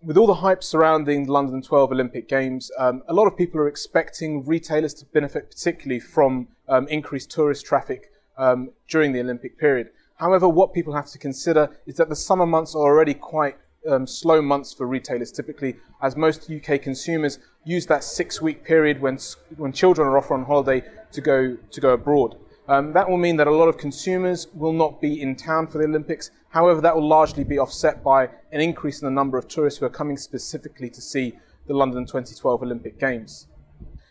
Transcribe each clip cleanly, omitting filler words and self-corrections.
With all the hype surrounding the London 12 Olympic Games, a lot of people are expecting retailers to benefit particularly from increased tourist traffic during the Olympic period. However, what people have to consider is that the summer months are already quite slow months for retailers, typically, as most UK consumers use that 6-week period when children are off on holiday to go abroad. That will mean that a lot of consumers will not be in town for the Olympics. However, that will largely be offset by an increase in the number of tourists who are coming specifically to see the London 2012 Olympic Games.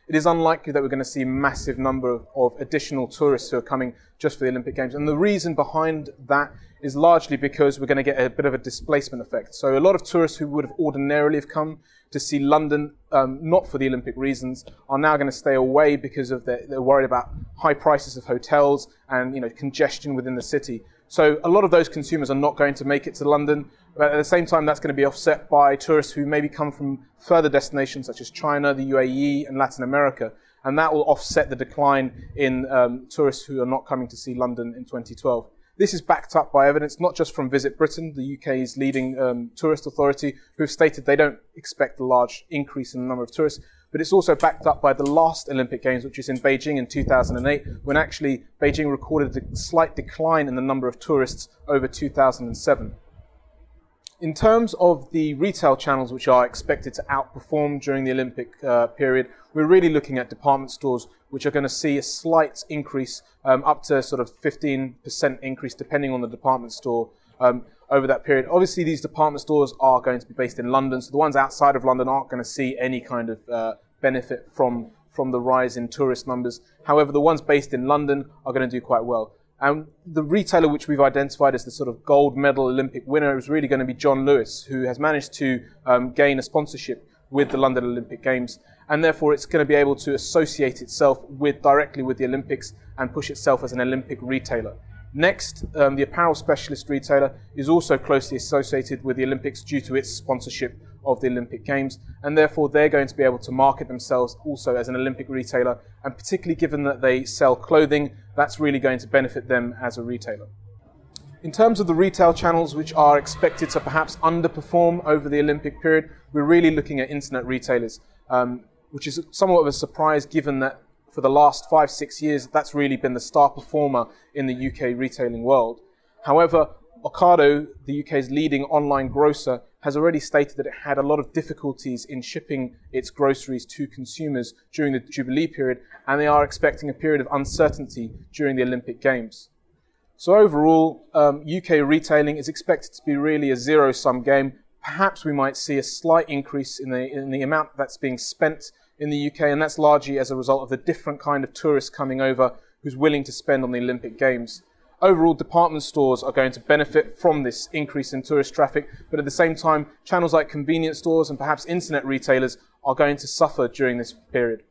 It is unlikely that we're going to see a massive number of additional tourists who are coming just for the Olympic Games. And the reason behind that is largely because we're going to get a bit of a displacement effect. So a lot of tourists who would have ordinarily have come to see London, not for the Olympic reasons, are now going to stay away because of they're worried about high prices of hotels and congestion within the city. So a lot of those consumers are not going to make it to London, but at the same time that's going to be offset by tourists who maybe come from further destinations such as China, the UAE and Latin America, and that will offset the decline in tourists who are not coming to see London in 2012. This is backed up by evidence not just from Visit Britain, the UK's leading tourist authority, who have stated they don't expect a large increase in the number of tourists, but it's also backed up by the last Olympic Games, which is in Beijing in 2008, when actually Beijing recorded a slight decline in the number of tourists over 2007. In terms of the retail channels which are expected to outperform during the Olympic period, we're really looking at department stores which are going to see a slight increase, up to sort of 15% increase depending on the department store over that period. Obviously these department stores are going to be based in London, so the ones outside of London aren't going to see any kind of benefit from the rise in tourist numbers. However, the ones based in London are going to do quite well. And the retailer which we've identified as the sort of gold medal Olympic winner is really going to be John Lewis, who has managed to gain a sponsorship with the London Olympic Games, and therefore it's going to be able to associate itself directly with the Olympics and push itself as an Olympic retailer. Next, the apparel specialist retailer is also closely associated with the Olympics due to its sponsorship of the Olympic Games, and therefore they're going to be able to market themselves also as an Olympic retailer, and particularly given that they sell clothing, that's really going to benefit them as a retailer. In terms of the retail channels which are expected to perhaps underperform over the Olympic period, we're really looking at internet retailers, which is somewhat of a surprise given that for the last 5-6 years that's really been the star performer in the UK retailing world. However, Ocado, the UK's leading online grocer, has already stated that it had a lot of difficulties in shipping its groceries to consumers during the Jubilee period, and they are expecting a period of uncertainty during the Olympic Games. So overall, UK retailing is expected to be really a zero-sum game. Perhaps we might see a slight increase in the amount that's being spent in the UK, and that's largely as a result of the different kind of tourists coming over who's willing to spend on the Olympic Games. Overall, department stores are going to benefit from this increase in tourist traffic, but at the same time, channels like convenience stores and perhaps internet retailers are going to suffer during this period.